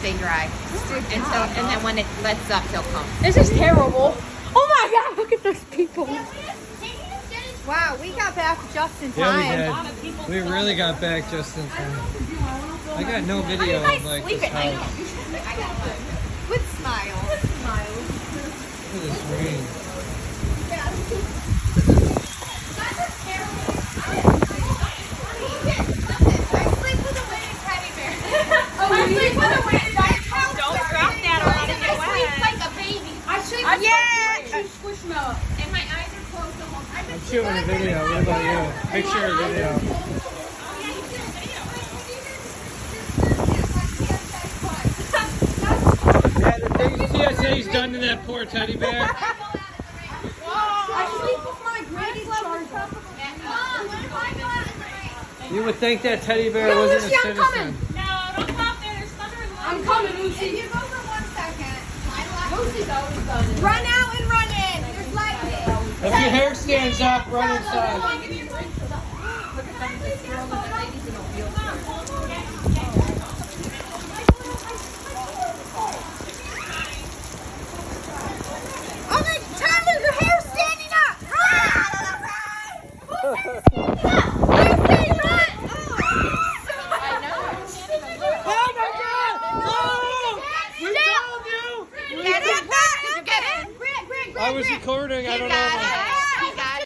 stay dry. And then when it lets up, he'll come. This is terrible. Oh my God! Look at those people. Wow, we got back just in Yeah, time. we did. We really got back just in time. I got no video of like this house. With smiles. Look at this rain. Don't drop that or I'll get wet. And my eyes are closed the whole time. I'm shooting a video. What about you? Picture or video? Yeah, the things TSA's done to that poor teddy bear. You would think that teddy bear wasn't a citizen. No, don't stop there. There's thunder and lightning. I'm coming, Lucy. If you go for 1 second, Lucy's always done it. run out and run in. There's lightning. If your hair stands up, run inside. Oh my, Tyler, your hair's standing up. Oh my God! Oh! We told you! Get it? Did you get it? I was recording. I don't know if I